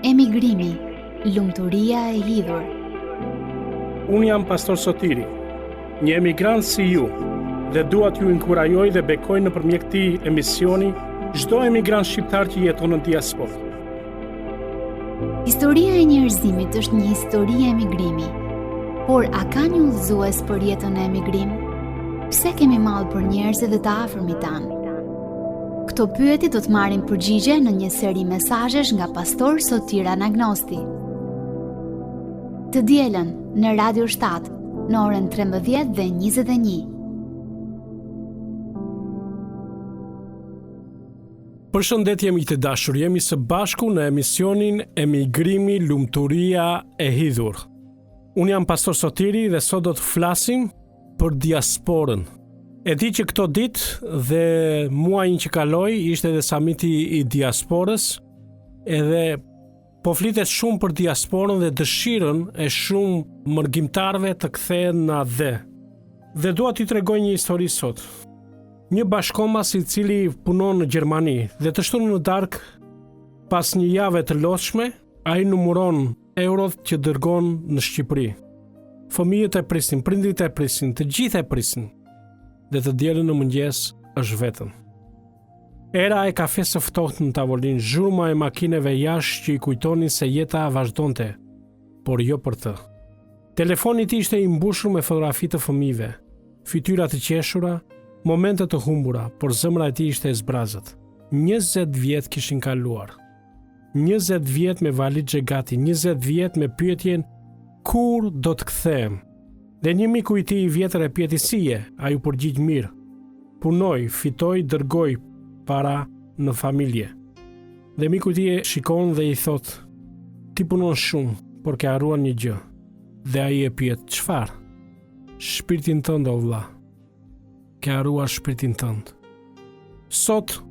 Emigrimi, lumturia e hidhur. Unë jam pastor Sotiri, një emigrant si ju, dhe dua t'ju inkurajoj dhe bekoj nëpërmjet këtij emisioni çdo emigrant shqiptar që jeton në diasporë. Historia e njerëzimit është një histori e emigrimi. Por a ka një udhëzues për jetën e emigrim? Pse kemi mall për njerëzit dhe të afërmit tanë? Këto pyetje do të marrin përgjigje në një seri mesazhesh nga pastor Sotir Anagnosti. Të dielën në Radio 7 në orën 13:21. Përshëndetje miq të dashur, jemi së bashku në emisionin Emigrimi, lumturia e hidhur. Unë jam pastor Sotiri dhe sot do të flasim për diasporën. E di që këto ditë dhe muajin që kaloi ishte edhe samiti i diasporës, edhe po flitet shumë për diasporën dhe dëshirën e shumë mërgjimtarëve të kthehen në atë. Dhe dua t'i tregoj një histori sot. Një bashkomas i cili punon në Gjermani dhe të shtunë në darkë pas një jave të lodhshme, ai numëron eurot që dërgon në Shqipëri. Fëmijët e prisin, prindrit e prisin, të gjithë e prisin. Dhe të dielën në mëngjes është vetëm. Era e kafes së ftohtë në tavolinë, zhurma e makineve jashtë që i kujtonin se jeta vazhdonte, por jo për të. Telefoni i tij ishte i mbushur me fotografi të fëmijëve, fytyra të qeshura, momente të humbura, por zemra e tij ishte e zbrazët. 20 vjet kishin kaluar. 20 vjet me valixhe gati, 20 vjet me pyetjen kur do të kthehem. Dhe një miku i tij i vjetër e pyeti si je, ai u përgjigj mirë. Punoj, fitoj, dërgoj para në familje. Dhe miku i tij e shikon dhe i thot: ti punon shumë, por ke harruar një gjë. Dhe ai e pyet: çfarë? Shpirtin tënd, o vlla. Ke harruar shpirtin tënd. Sot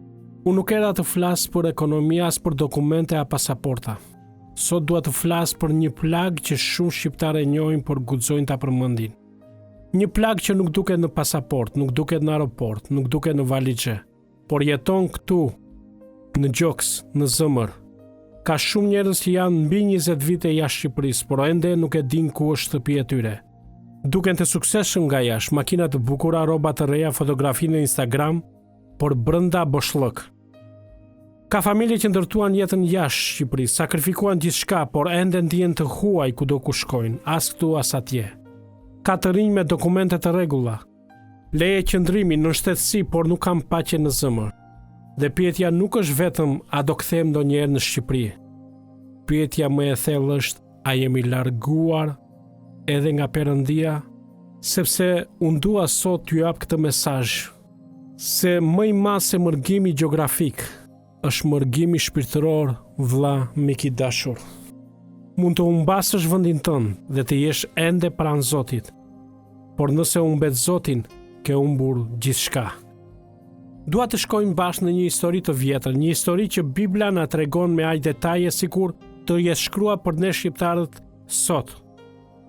unë nuk era të flas për ekonomi as për dokumente a pasaporta. Sot dua të flas për një plag që shumë shqiptarë e njohin por guxojnë ta përmendin. Një plag që nuk duket në pasaport, nuk duket në aeroport, nuk duket në valixhe, por jeton këtu, në gjoks, në zemër. Ka shumë njerëz që janë mbi 20 vite jashtë Shqipërisë, por ende nuk e din ku është shtëpia e tyre. Duken të suksesshëm nga jashtë, makina të bukura, rroba të reja, fotografi në Instagram, por brenda boshllëk. Ka familje që ndërtuan jetën jashtë Shqipërisë, sakrifikuan gjithçka, por ende ndjen të huaj kudo ku shkojnë, as këtu as atje. Ka të rinj me dokumente të rregulla, leje qëndrimi në shtetësi, por nuk kam paqe në zemër. Dhe pyetja nuk është vetëm a do kthehem ndonjëherë në Shqipëri. Pyetja më e thellë është a jemi larguar edhe nga Perëndia, sepse unë dua sot t'ju jap këtë mesazh, se më i madh se mërgimi gjeografik është mërgimi shpirtëror, vëlla, mik i dashur. Mund të humbasësh vendin tënd dhe të jesh ende pranë Zotit, por nëse humbet Zotin, ke humbur gjithçka. Dua të shkojmë bashkë në një histori të vjetër, një histori që Bibla na tregon me aq detaje sikur të jetë shkruar për ne shqiptarët sot.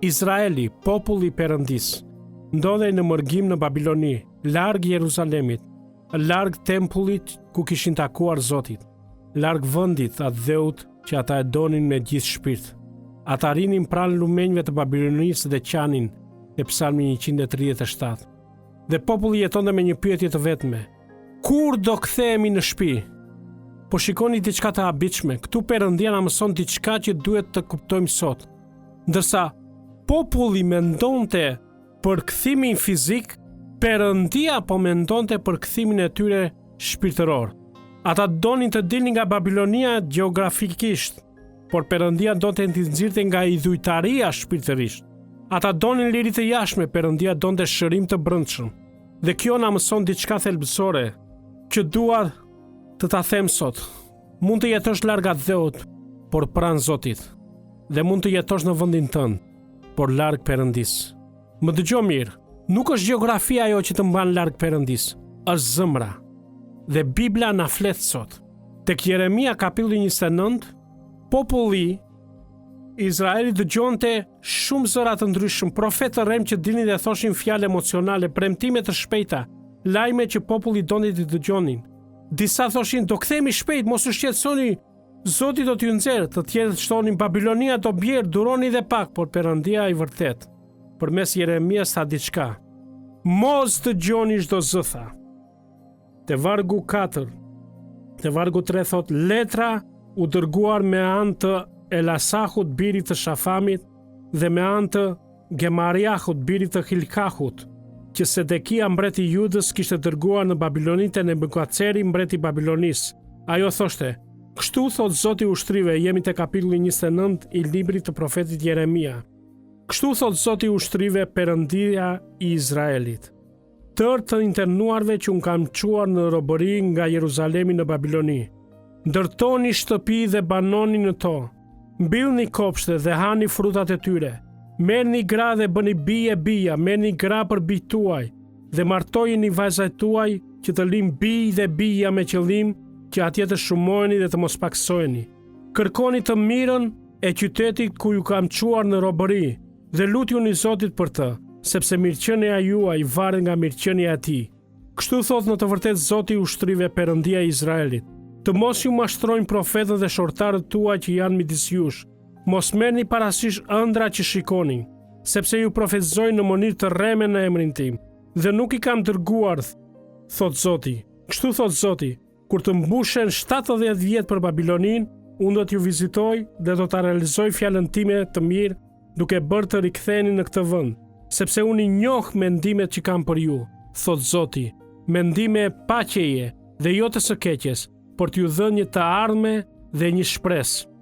Izraeli, populli i Perëndis, ndodhej në mërgim në Babiloni, larg Jeruzalemit, larg tempullit ku kishin takuar Zotit, larg vendit atë dheut që ata e donin me gjithë shpirt. Ata rinin pranë lumenjve të Babilonisë dhe qanin e Psalmi 137. Dhe populli jetonte me një pyetje të vetme: kur do kthehemi në shtëpi? Po shikoni diçka të habitshme, këtu Perëndia na mëson diçka që duhet të kuptojmë sot. Ndërsa populli mendonte për kthimin fizik, Perëndia po mendonte për kthimin e tyre shpirtëror. Ata donin të dilnin nga Babilonia gjeografikisht, por Perëndia donte të nxirrte nga idhujtaria shpirtërisht. Ata donin liri të jashtme, Perëndia donte shërim të brendshëm. Dhe kjo na mëson diçka thelbësore që dua të ta them sot. Mund të jetosh larg atë dheut, por pranë Zotit. Dhe mund të jetosh në vendin tënd, por larg Perëndis. Më dëgjoj mirë. Nuk është gjeografia ajo që të mban larg Perëndis, është zemra. Dhe Bibla na flet sot. Tek Jeremia kapitulli 29, populli Izraeli dëgjonte shumë zëra të ndryshëm, profetë të rrem që dilnin dhe thoshin fjalë emocionale, premtime të shpejta, lajme që populli donte të dëgjonin. Disa thoshin do kthehemi shpejt, mos u shqetësoni, Zoti do t'ju nxjerrë, të tjerët shtonin Babilonia do bjerë, duroni dhe pak, por Perëndia i vërtet, përmes Jeremias tha diçka. Mos dëgjoni çdo zë, tha. Te vargu 4, te vargu 3 thot, letra u dërguar me anë të Elasahut, birit të Shafamit, dhe me anë të Gemariahut, birit të Hilkahut, që Sedekia mbreti i Judës kishte dërguar në Babiloni te Nebukadnecari mbreti i Babilonisë. Ajo thoshte: Kështu thot Zoti i ushtrive, jemi te kapitulli 29 i librit të profetit Jeremia. Kështu thot Zoti i ushtrive, Perëndia i Izraelit. Tërë të internuarve që unë kam çuar në robëri nga Jeruzalemi në Babiloni, ndërtoni shtëpi dhe banoni në to, mbillni kopshte dhe hani frutat e tyre. Merrni gra dhe bëni bija, merrni gra për bijt tuaj dhe martojeni vajzat tuaj që të linë bij dhe bija me qëllim që atje të shumojeni dhe të mos paksoheni. Kërkoni të mirën e qytetit ku ju kam çuar në robëri dhe lutjuni Zotit për të, sepse mirëqenia juaj varet nga mirëqenia e tij. Kështu thot në të vërtetë Zoti i ushtrive, Perëndia e Izraelit. Të mos ju mashtrojnë profetët dhe shortarët tuaj që janë midis jush. Mos merrni parasysh ëndra që shikoni, sepse ju profetizojnë në mënyrë të rreme në emrin tim, dhe nuk i kam dërguar, thot Zoti. Kështu thot Zoti, kur të mbushen 70 vjet për Babilonin, unë do t'ju vizitoj dhe do ta realizoj fjalën time të mirë, duke bërë të riktheheni në këtë vend, sepse unë i njoh mendimet që kam për ju, thot Zoti, mendime paqeje dhe jo të së keqes, por t'ju dhënë një të ardhme dhe një shpresë.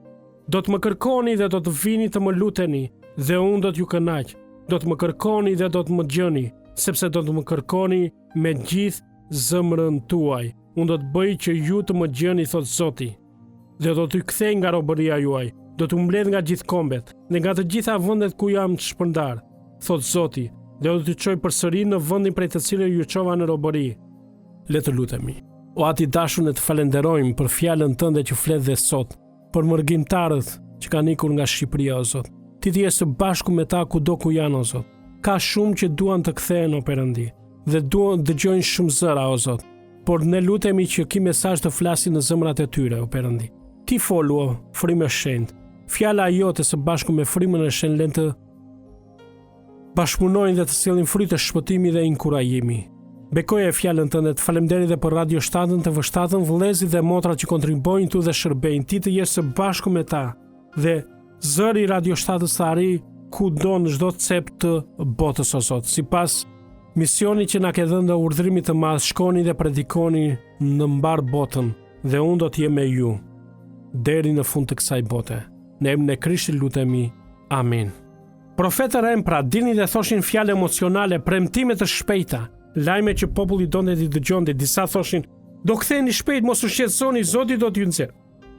Do të më kërkoni dhe do të vini të më luteni, dhe unë do t'ju kënaq. Do të më kërkoni dhe do të më dëgjoni, sepse do të më kërkoni me gjithë zemrën tuaj. Unë do të bëj që ju të më dëgjoni, thot Zoti, dhe do t'ju kthej nga robëria juaj, do t'u mbledh nga gjithë kombet, dhe nga të gjitha vendet ku jam të shpërndar, thot Zoti, dhe do t'ju çoj përsëri në vendin prej të cilëve ju çova në robëri. Le të lutemi. O Ati dashur, ne të falenderojmë për fjalën tënde që flet dhe sot, për mërgjimtarët që kanë ikur nga Shqipëria, o Zot. Ti je së bashku me ta kudo ku janë, o Zot. Ka shumë që duan të kthehen, o Perëndi, dhe duan dëgjojnë shumë zëra, o Zot. Por ne lutemi që ky mesazh të flasë në zemrat e tyre, o Perëndi. Ti folu, o Frimë e Shenjtë. Fjala jote së bashku me Frymën e Shenjtë lën të bashkëpunojnë dhe të sjellin frytë shpëtimi dhe inkurajimi. Bekoje fjalën tënde, të falemderit dhe për Radio 7, të vështatën, vëllezërit dhe motrat që kontribuojnë tu dhe shërbejnë. Ti të jesh së bashku me ta dhe zëri i Radio 7 të arrijë kudo në çdo cep të botës, o Zot. Sipas misionit që na ke dhënë dhe urdhërimit të madh, shkoni dhe predikoni në mbar botën, dhe unë do të jem me ju deri në fund të kësaj bote. Në emrin e Krishtit lutemi. Amin. Profetët rem pra dilnin dhe thoshin fjalë emocionale, premtime të shpejta. Lajme që populli donte t'i dëgjonte. Disa thoshin: do ktheheni shpejt, mos u shqetësoni, Zoti do t'ju nxjerrë.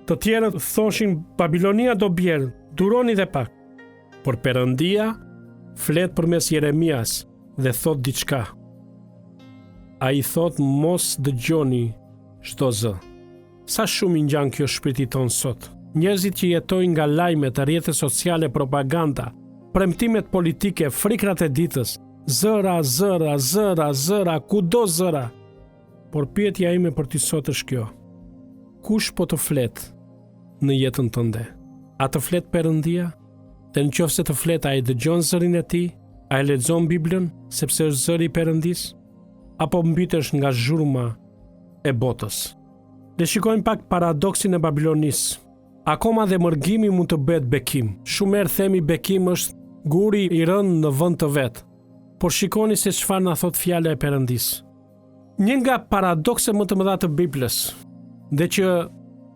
Të tjerët thoshin: Babilonia do bjerë, duroni dhe pak. Por Perëndia flet përmes Jeremias dhe thot diçka. Ai thot: mos dëgjoni çdo zë. Sa shumë i ngjan kjo shpirti ton sot. Njerëzit që jetojnë nga lajmet, rrjetet sociale, propaganda, premtimet politike, frikrat e ditës. Zëra, kudo zëra. Por pyetja ime për ty sot është kjo: kush po të flet në jetën tënde? A të flet Perëndia? Dhe nëse të flet, a i dëgjon zërin e tij? A e lexon Biblën sepse është zëri i Perëndis? Apo mbitesh nga zhurma e botës? Le shikojmë pak paradoksin e Babilonisë. Akoma dhe mërgimi mund të bëhet bekim. Shumë herë themi bekim është guri i rënë në vend të vet. Por shikoni se çfarë na thot fjala e Perëndis. Një nga paradokset më të mëdha të Biblës, dhe që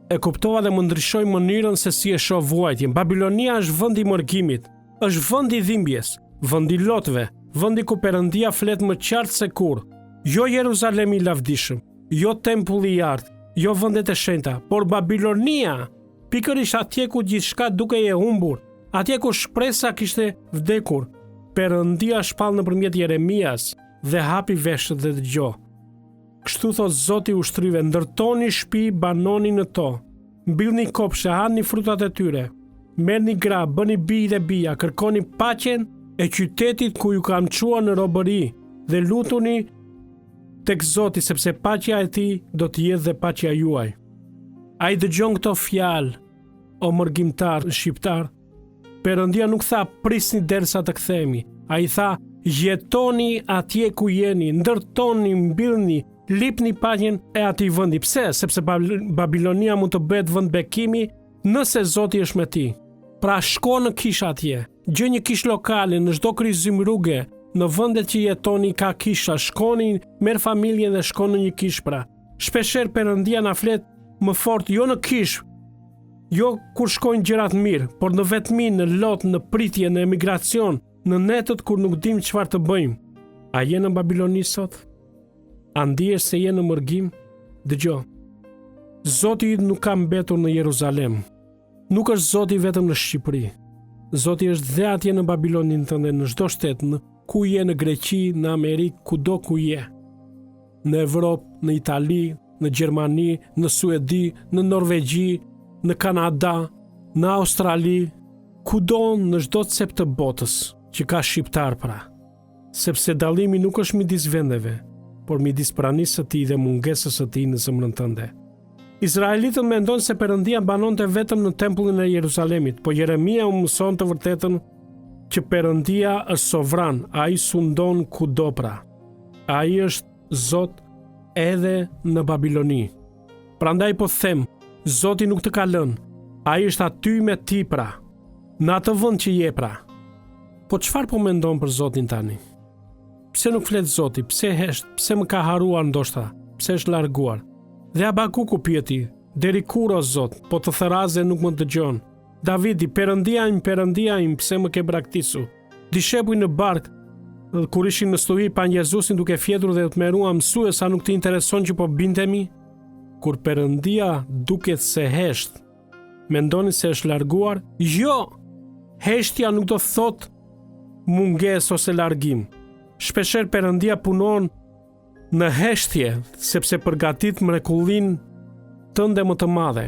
e kuptova dhe më ndryshoi mënyrën se si e shoh vuajtjen. Babilonia është vendi i mërgimit, është vendi i dhimbjes, vendi i lotëve, vendi ku Perëndia flet më qartë se kurrë. Jo Jeruzalemi i lavdishëm, jo tempulli i artë, jo vendet e shenjta, por Babilonia, pikërisht atje ku gjithçka dukej e humbur, atje ku shpresa kishte vdekur. Perëndia shpall nëpërmjet Jeremias dhe hapi veshët dhe dëgjoi. Kështu thot Zoti i ushtrive: ndërtoni shtëpi, banoni në to, mbillni kopshte, hani frutat e tyre, merrni gra, bëni bij dhe bija, kërkoni paqen e qytetit ku ju kam çuar në robëri dhe lutuni tek Zoti, sepse paqja e tij do të jetë dhe paqja juaj. Ai dëgjon këto fjalë, o mërgimtar shqiptar. Perëndia nuk tha prisni derisa të kthehemi. Ai tha jetoni atje ku jeni, ndërtoni, mbillni, lipni paqen e atij vendi. Pse? Sepse Babilonia mund të bëhet vend bekimi nëse Zoti është me ti. Pra shko në kish atje, gjë një kish lokale në çdo kryqëzim rruge, në vendet që jetoni ka kisha, shkoni, merr familjen dhe shkoni në një kish pra. Shpeshherë Perëndia na flet më fort jo në kish, jo kur shkojnë gjërat mirë, por në vetmi, në lot, në pritje, në emigracion, në netët kur nuk dim çfarë të bëjmë. A je në Babiloni sot? A ndihesh se je në mërgim? Dëgjoj. Zoti nuk ka mbetur në Jeruzalem. Nuk është Zoti vetëm në Shqipëri. Zoti është dhe atje në Babilonin tënde, në çdo shtet, në ku je, në Greqi, në Amerikë, kudo ku je. Në Evropë, në Itali, në Gjermani, në Suedi, në Norvegji, në Kanada, në Australi, kudo në çdo cep të botës që ka shqiptar pra. Sepse dallimi nuk është midis vendeve, por midis pranisë së tij dhe mungesës së tij në zemrën tënde. Izraelitët mendojnë se Perëndia banonte vetëm në tempullin e Jeruzalemit, po Jeremia u mëson të vërtetën që Perëndia është sovran, ai sundon kudo pra. Ai është Zot edhe në Babiloni. Prandaj po them, Zoti nuk të ka lënë. Ai është aty me ti pra. Në atë vend që je pra. Po çfarë po mendon për Zotin tani? Pse nuk flet Zoti? Pse hesht? Pse më ka haruar ndoshta? Pse është larguar? Dhe Abakuku pyeti, deri kur o Zot, po të thëraze nuk më dëgjon? Davidi, Perëndia im, pse më ke braktisu? Dishepuj në bark, kur ishin në stuhi pa Jezusin duke fjetur dhe të merua mësue sa nuk të intereson që po bindemi? Kur Perëndia duket se hesht, mendoni se është larguar? Jo! Heshtja nuk do thot munges ose largim. Shpeshherë Perëndia punon në heshtje, sepse përgatit mrekullin tënde më të madhe.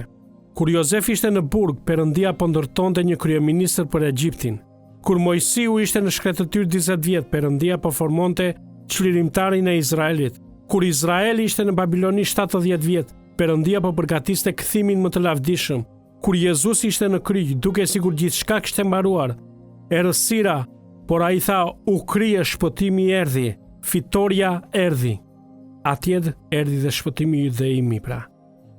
Kur Jozef ishte në burg, Perëndia po ndërtonte një kryeministër për Egjiptin. Kur Mojsiu ishte në shkretëtyr 40 vjet, Perëndia po formonte çlirimtarin e Izraelit. Kur Izraeli ishte në Babiloni 70 vjet, Perëndia po përgatiste kthimin më të lavdishëm. Kur Jezusi ishte në kryq, duke sikur gjithçka kishte mbaruar, errësira, por ai tha, u krye, shpëtimi erdhi, fitoria erdhi. Atje erdhi dhe shpëtimi yt dhe imi pra.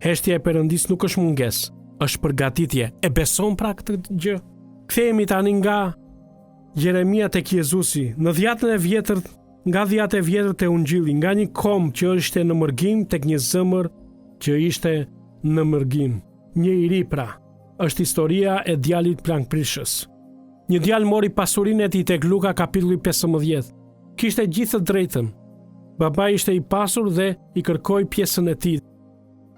Heshtja e Perëndis nuk është munges, është përgatitje. E beson pra këtë gjë? Kthehemi tani nga Jeremia tek Jezusi, në dhjetën e vjetër, nga dhjetë e vjetër te Ungjilli, nga një kom që ishte në mërgim tek një zemër që ishte në mërgim. Një i ri pra, është historia e djalit plankprishës. Një djalë mori pasurinë e tij tek Luka kapitulli 15. Kishte gjithë të drejtën. Babai ishte i pasur dhe i kërkoi pjesën e tij.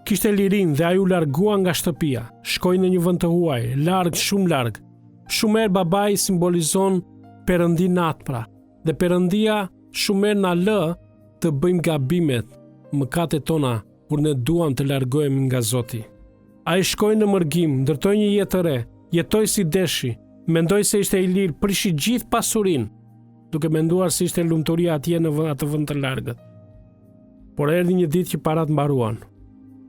Kishte lirinë dhe ai u largua nga shtëpia. Shkoi në një vend të huaj, larg, shumë larg. Shumë herë babai simbolizon Perëndin natë pra. Dhe Perëndia shumë herë na lë të bëjmë gabimet, mëkatet tona, kur ne duam të largohemi nga Zoti. Ai shkoi në mërgim, ndërtoi një jetë të re, jetoi si deshi, mendoi se ishte i lirë, prishi gjithë pasurinë, duke menduar se ishte lumturia atje në atë vend të largët. Por erdhi një ditë që parat mbaruan.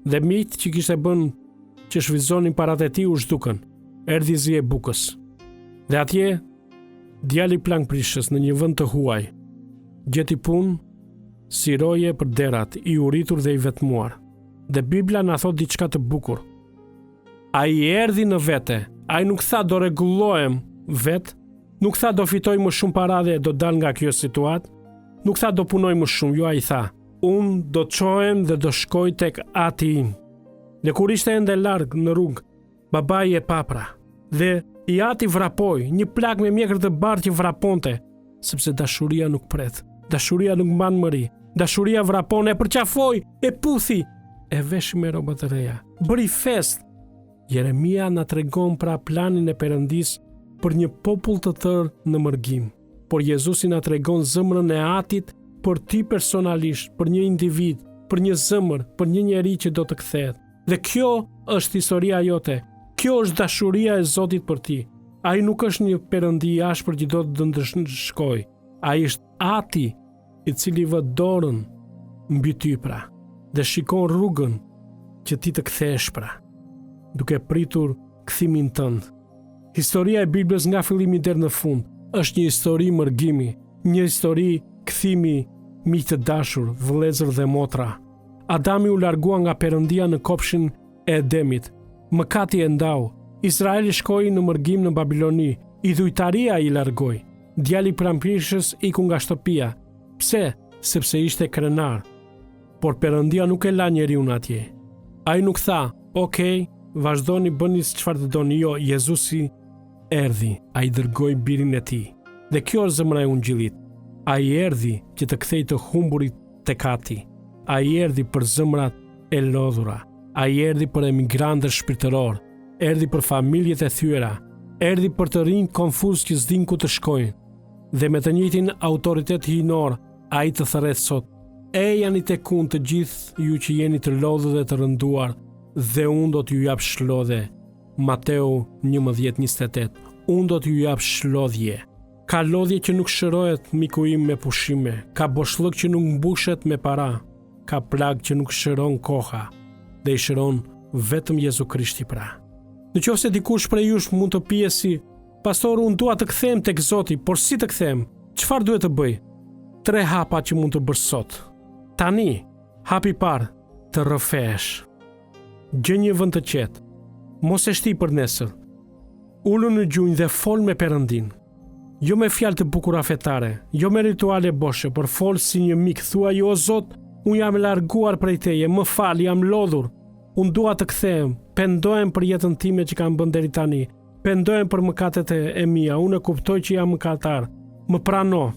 Dhe miqtë që kishte bën që shvizonin parat e tij u zhdukën. Erdhi zi e bukës. Dhe atje djali plankprishës në një vend të huaj gjeti punë si roje për derat, i uritur dhe i vetmuar. Dhe Bibla na thot diçka të bukur. Ai erdhi në vete. Ai nuk tha do rregullohem vet, nuk tha do fitoj më shumë para dhe do dal nga kjo situatë, nuk tha do punoj më shumë, jo ai tha, unë do të çohem dhe do shkoj tek ati im. Dhe kur ishte ende larg në rrugë, babai e papra. Dhe i ati vrapoi, një plak me mjekër të bardhë që vraponte, sepse dashuria nuk pret, dashuria nuk mban mëri, dashuria vrapon, e përqafoi, e puthi, e veshi me rroba të reja, bëri fest. Jeremia na tregon pra planin e Perëndis për një popull të tërë në mërgim. Por Jezusi na tregon zemrën e Atit për ti personalisht, për një individ, për një zemër, për një njeri që do të kthehet. Dhe kjo është historia jote. Kjo është dashuria e Zotit për ti. Ai nuk është një perëndi i ashpër që do të ndëshkoj. Ai është Ati i cili vë dorën mbi ty pra, dhe shikon rrugën që ti të kthehesh pra. duke pritur kthimin tënd. Historia e Biblës nga fillimi deri në fund është një histori mërgimi, një histori kthimi, miq të dashur, vëllezër dhe motra. Adami u largua nga Perëndia në kopshin e Edemit. Mëkati e ndau. Izraeli shkoi në mërgim në Babiloni. Idhujtaria i largoi. Djali i pranprishës iku nga shtëpia. Pse? Sepse ishte krenar. Por Perëndia nuk e la njeriun atje. Ai nuk tha, "Okej, vazhdoni bëni çfarë të doni." Jo, Jezusi erdhi, ai dërgoi birin e tij. Dhe kjo është zemra e Ungjillit. Ai erdhi që të kthejë të humburit tek Ati. Ai erdhi për zemrat e lodhura. Ai erdhi për emigrantët shpirtëror. Erdhi për familjet e thyera. Erdhi për të rinj konfuz që s'din ku të shkojnë. Dhe me të njëjtin autoritet hyjnor, ai të thërret sot: "Ejani tek unë të gjithë ju që jeni të lodhur dhe të rënduar, dhe unë do t'ju jap shlodhe." Mateu 11:28. Unë do t'ju jap shlodhje. Ka lodhje që nuk shërohet, miku im, me pushime. Ka boshllëk që nuk mbushet me para. Ka plag që nuk shëron koha, dhe i shëron vetëm Jezu Krishti pra. Nëse dikush prej jush mund të pyesë, "Pastor, unë dua të kthehem tek Zoti, por si të kthehem? Çfarë duhet të bëj?" 3 hapa që mund të bësh sot. Tani, hapi i parë, të rrëfesh. Gjë një vend të qetë. Mos e shti për nesër. Ulu në gjunjë dhe fol me Perëndin. Jo me fjalë të bukura fetare, jo me rituale boshe, por fol si një mik. Thuaj: "O Zot, unë jam larguar prej teje, më fal, jam lodhur. Unë dua të kthehem, pendohem për jetën time që kam bën deri tani. Pendohem për mëkatet e mia, unë e kuptoj që jam mëkatar. Më prano."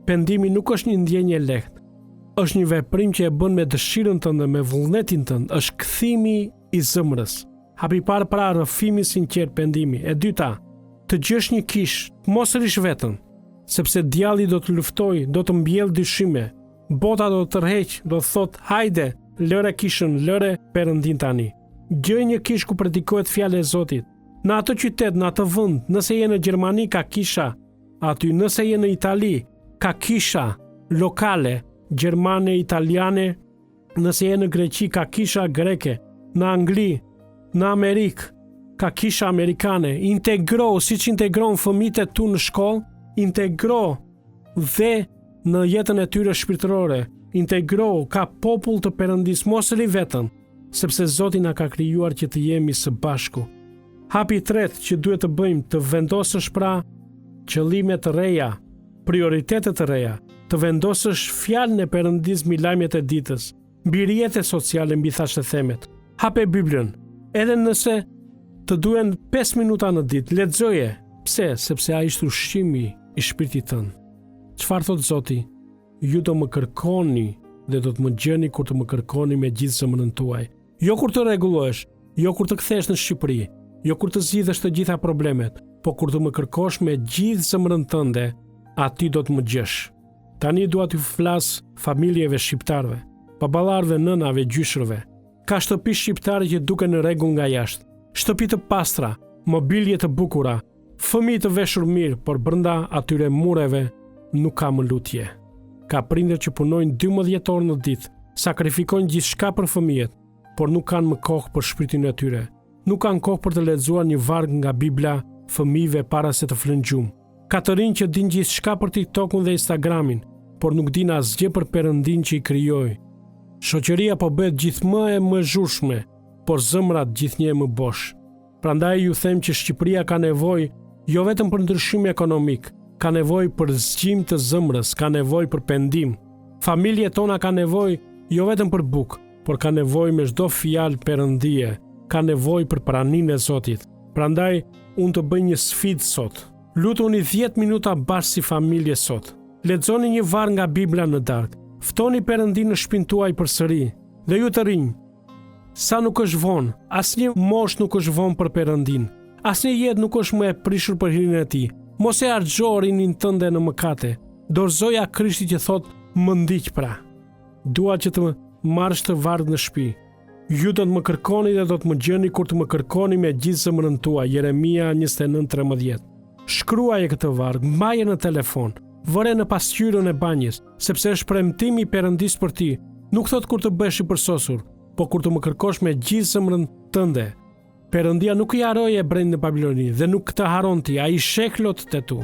Pendimi nuk është një ndjenjë e lehtë. Është një veprim që e bën me dëshirën tënde, me vullnetin tënd, është kthimi i zemrës. Hapi i parë pra rrëfimi sinqert, pendimi. E dyta, të gjesh një kish, mos rish vetën, sepse djalli do të luftoj, do të mbjell dyshime. Bota do të tërheq, do të thot: "Hajde, lëre kishën, lëre Perëndin tani." Gjej një kish ku predikohet fjala e Zotit. Në atë qytet, në atë vend, nëse je në Gjermani ka kisha aty, nëse je në Itali ka kisha lokale gjermane, italiane, nëse je në Greqi ka kisha greke, në Angli, në Amerikë ka kisha amerikane. Integro, siç integron fëmijët e tu në shkollë, integro dhe në jetën e tyre shpirtërore. Integro, ka popull të Perëndis, mos ri vetën, sepse Zoti na ka krijuar që të jemi së bashku. Hapi i tretë që duhet të bëjmë, të vendosësh pra qëllime të reja, prioritete të reja, të vendosësh fjalën e Perëndis mbi lajmet e ditës, mbi rrjetet sociale, mbi thashë themet. Hape Biblën, edhe nëse të duhen 5 minuta në ditë, lexoje. Pse? Sepse ai është ushqimi i shpirtit tënd. Çfarë thot Zoti? Ju do më kërkoni dhe do të më gjeni kur të më kërkoni me gjithë zemrën tuaj. Jo kur të rregullohesh, jo kur të kthesh në Shqipëri, jo kur të zgjidhësh të gjitha problemet, po kur të më kërkosh me gjithë zemrën tënde, aty do të më gjesh. Tani dua t'ju flas familjeve shqiptarëve, baballarëve, nënave, gjyshrëve. Ka shtëpi shqiptare që duken në rregull nga jashtë. Shtëpi të pastra, mobilje të bukura, fëmijë të veshur mirë, por brenda atyre mureve nuk ka më lutje. Ka prindër që punojnë 12 orë në ditë, sakrifikojnë gjithçka për fëmijët, por nuk kanë më kohë për shpirtin e tyre. Nuk kanë kohë për të lexuar një varg nga Bibla fëmijëve para se të flënë gjumë. Ka të rinj që din gjithçka për TikTokun dhe Instagramin, por nuk din asgjë për Perëndin që i krijoi. Shoqëria po bëhet gjithmonë e më zhurshme, por zemrat gjithnjë më bosh. Prandaj ju them që Shqipëria ka nevojë jo vetëm për ndryshim ekonomik, ka nevojë për zgjim të zemrës, ka nevojë për pendim. Familjet tona ka nevojë jo vetëm për bukë, por ka nevojë me çdo fjalë perëndie, ka nevojë për praninë e Zotit. Prandaj unë të bëj një sfidë sot. Lutuni 10 minuta bashkë si familje sot. Lexoni një varg nga Bibla në darkë. Ftoni Perëndin në shtëpinë tuaj përsëri. Dhe ju të rinj, sa nuk është vonë, asnjë moshë nuk është vonë për Perëndin. Asnjë jetë nuk është më e prishur për hirin e tij. Mos e harxho rinin tënde në mëkate. Dorëzoja Krishtit që thot: "Më ndiq pra." Dua që të marrësh të varg në shtëpi. Ju do të më kërkoni dhe do të më gjeni kur të më kërkoni me gjithë zemrën tuaj. Jeremia 29:13. Shkruaje këtë varg, mbaje në telefon, vëre në pasqyrën e banjës, sepse është premtimi i Perëndis për ti. Nuk thot kur të bëhesh i përsosur, po kur të më kërkosh me gjithë zemrën tënde. Perëndia nuk i haroi ebrejt në Babiloni dhe nuk të haron ti, ai sheh lotët e tu.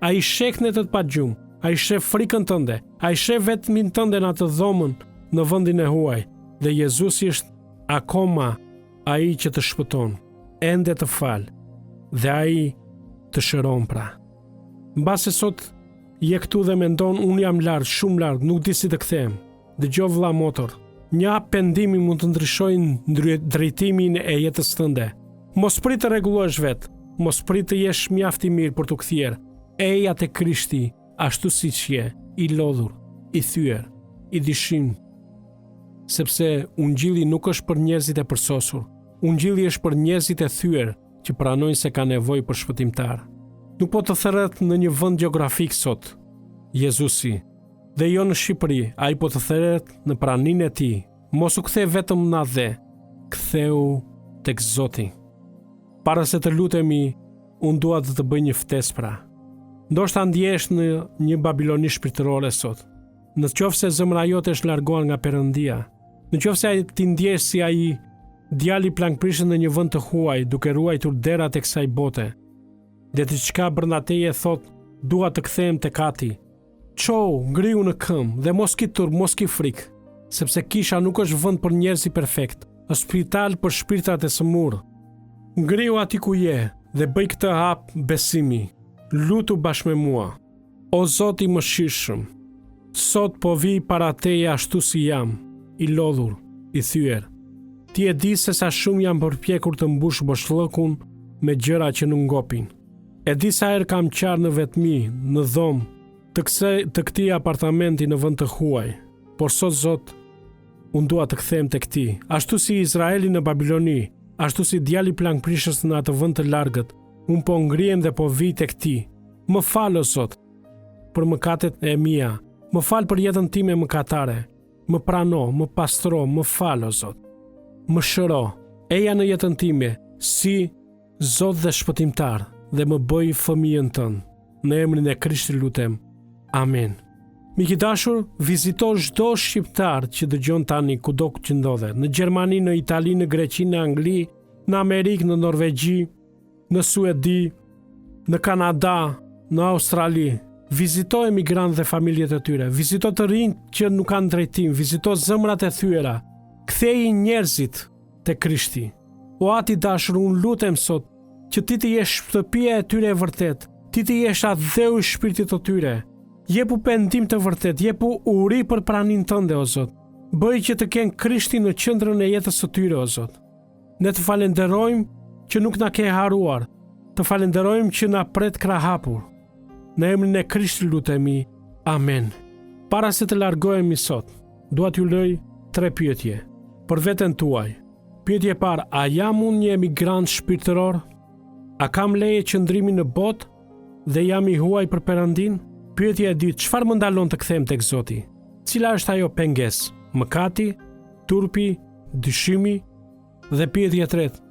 Ai sheh netët pa gjumë, ai sheh frikën tënde, ai sheh vetmin tënde në atë dhomën në vendin e huaj. Dhe Jezusi është akoma ai që të shpëton, ende të fal, dhe ai të shëron pra. Mbase sot je këtu dhe mendon unë jam lart, shumë lart, nuk di si të kthehem. Dëgjoj vëlla motor. Një hap pendimi mund të ndryshojë drejtimin e jetës tënde. Mos prit të rregullohesh vet, mos prit të jesh mjaft i mirë për të kthyer. Eja te Krishti, ashtu siç je, i lodhur, i thyer, i dishim. Sepse ungjilli nuk është për njerëzit e përsosur. Ungjilli është për njerëzit e thyer që pranojnë se ka nevojë për shpëtimtar. Nuk po të therrët në një vend gjeografik sot. Jezusi, dhe jo në Shqipëri, ai po të therrët në praninë e tij. Mos u kthe vetëm na dhe, ktheu tek Zoti. Para se të lutemi, unë dua të bëj një ftesë pra. Ndoshta ndjehesh në një Babiloni shpirtërore sot. Në qoftë se zemra jote është larguar nga Perëndia, në qoftë se ti ndjehesh si ai djali plankprishën në një vend të huaj, duke ruajtur derat e kësaj bote, dhe diçka brenda teje thot, dua të kthehem tek Ati. Çou, ngriu në këmbë dhe mos ki turp, mos ki frikë, sepse kisha nuk është vend për njerëz i perfekt, është spital për shpirtrat e sëmurë. Ngriu aty ku je dhe bëj këtë hap besimi. Lutu bashkë me mua. O Zoti i mëshirshëm, sot po vi para teje ashtu si jam, i lodhur, i thyer. Ti e di se sa shumë jam përpjekur të mbush boshllëkun me gjëra që nuk ngopin. E di sa herë kam qarë në vetmi, në dhomë, të këtij apartamenti në vend të huaj, por sot Zot, unë dua të kthehem tek ti, ashtu si Izraeli në Babiloni, ashtu si djali plankprishës në atë vend të largët, unë po ngrihem dhe po vi tek ti. Më fal o Zot për mëkatet e mia, më fal për jetën time mëkatare, më prano, më pastro, më fal o Zot. Më shëro, eja në jetën time si Zot dhe shpëtimtar dhe më bëj fëmijën tënd. Në emrin e Krishtit lutem. Amen. Miq i dashur, vizito çdo shqiptar që dëgjon tani kudo që ndodhet, në Gjermani, në Itali, në Greqi, në Angli, në Amerikë, në Norvegji, në Suedi, në Kanada, në Australi. Vizito emigrant dhe familjet e tyre, vizito të rinj që nuk kanë drejtim, vizito zemrat e thyera. Kthej njerëzit te Krishti. O Ati dashur, unë lutem sot që ti të jesh shtëpia e tyre e vërtet, ti të jesh atë dheu i shpirtit të tyre. Jepu pendim të vërtet, jepu uri për pranin tënde, o Zot. Bëj që të kenë Krishtin në qendrën e jetës së tyre, o Zot. Ne të falenderojmë që nuk na ke haruar, të falenderojmë që na pret krah hapur. Në emrin e Krishtit lutemi. Amen. Para se të largohemi sot, dua t'ju lëj 3 pyetje për veten tuaj. Pyetje e parë, a jam unë një emigrant shpirtëror? A kam leje qëndrimi në botë dhe jam i huaj për Perëndin? Pyetja e dytë, çfarë më ndalon të kthehem tek Zoti? Cila është ajo pengesë? Mëkati, turpi, dyshimi? Dhe pyetja e tretë,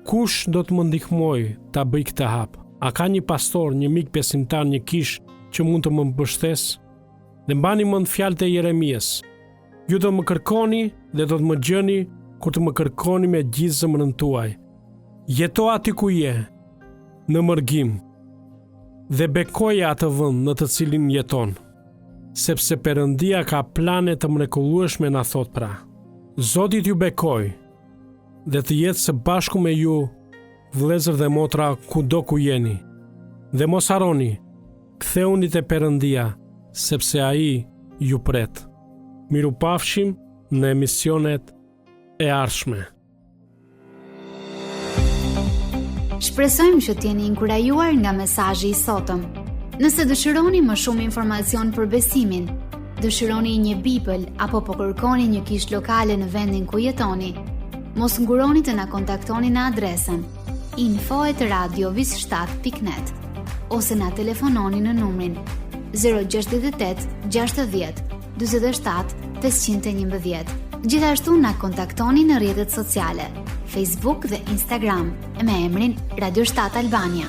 kush do të më ndihmojë ta bëj këtë hap? A ka një pastor, një mik besimtar, një kish që mund të më mbështesë? Dhe mbani mend fjalët e Jeremias. Ju do më kërkoni dhe do të më gjeni kur të më kërkoni me gjithë zemrën tuaj. Jeto aty ku je, në mërgim, dhe bekoja atë vend në të cilin jeton, sepse Perëndia ka plane të mrekullueshme, na thot pra. Zoti t'ju bekoj dhe të jetë së bashku me ju, vëllezër dhe motra, kudo ku jeni. Dhe mos harroni, ktheuni te Perëndia, sepse ai ju pret. Mirupafshim në emisionet e ardhshme. Shpresojmë që t'jeni inkurajuar nga mesazhi i sotëm. Nëse dëshironi më shumë informacion për besimin, dëshironi një Bibël apo po kërkoni një kishë lokale në vendin ku jetoni, mos nguroni të na kontaktoni në adresën info@radiovis7.net ose na telefononi në numrin 068 60 47 511. Gjithashtu na kontaktoni në rrjetet sociale, Facebook dhe Instagram me emrin Radio 7 Albania.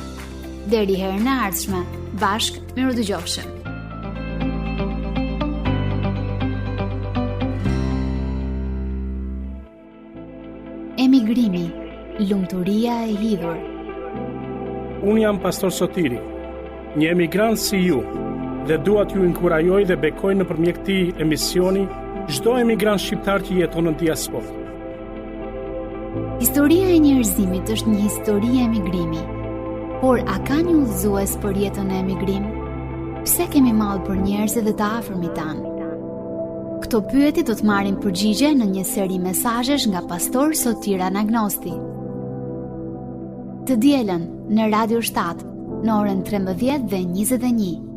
Deri herën e ardhshme, bashkë miru dëgjofshim. Emigrimi Lumturia e hidhur. Unë jam pastor Sotiri, një emigrant si ju, dhe dua t'ju inkurajoj dhe bekoj nëpërmjet këtij emisioni çdo emigrant shqiptar që jeton në diasporë. Historia e njerëzimit është një histori e emigrimi, por a ka një udhëzues për jetën e emigrim? Pse kemi mall për njerëz edhe të afërmit tanë? Këto pyetje do të marrin përgjigje në një seri mesazhesh nga pastor Sotir Anagnosti. Të dielën në Radio 7 në orën 13:21.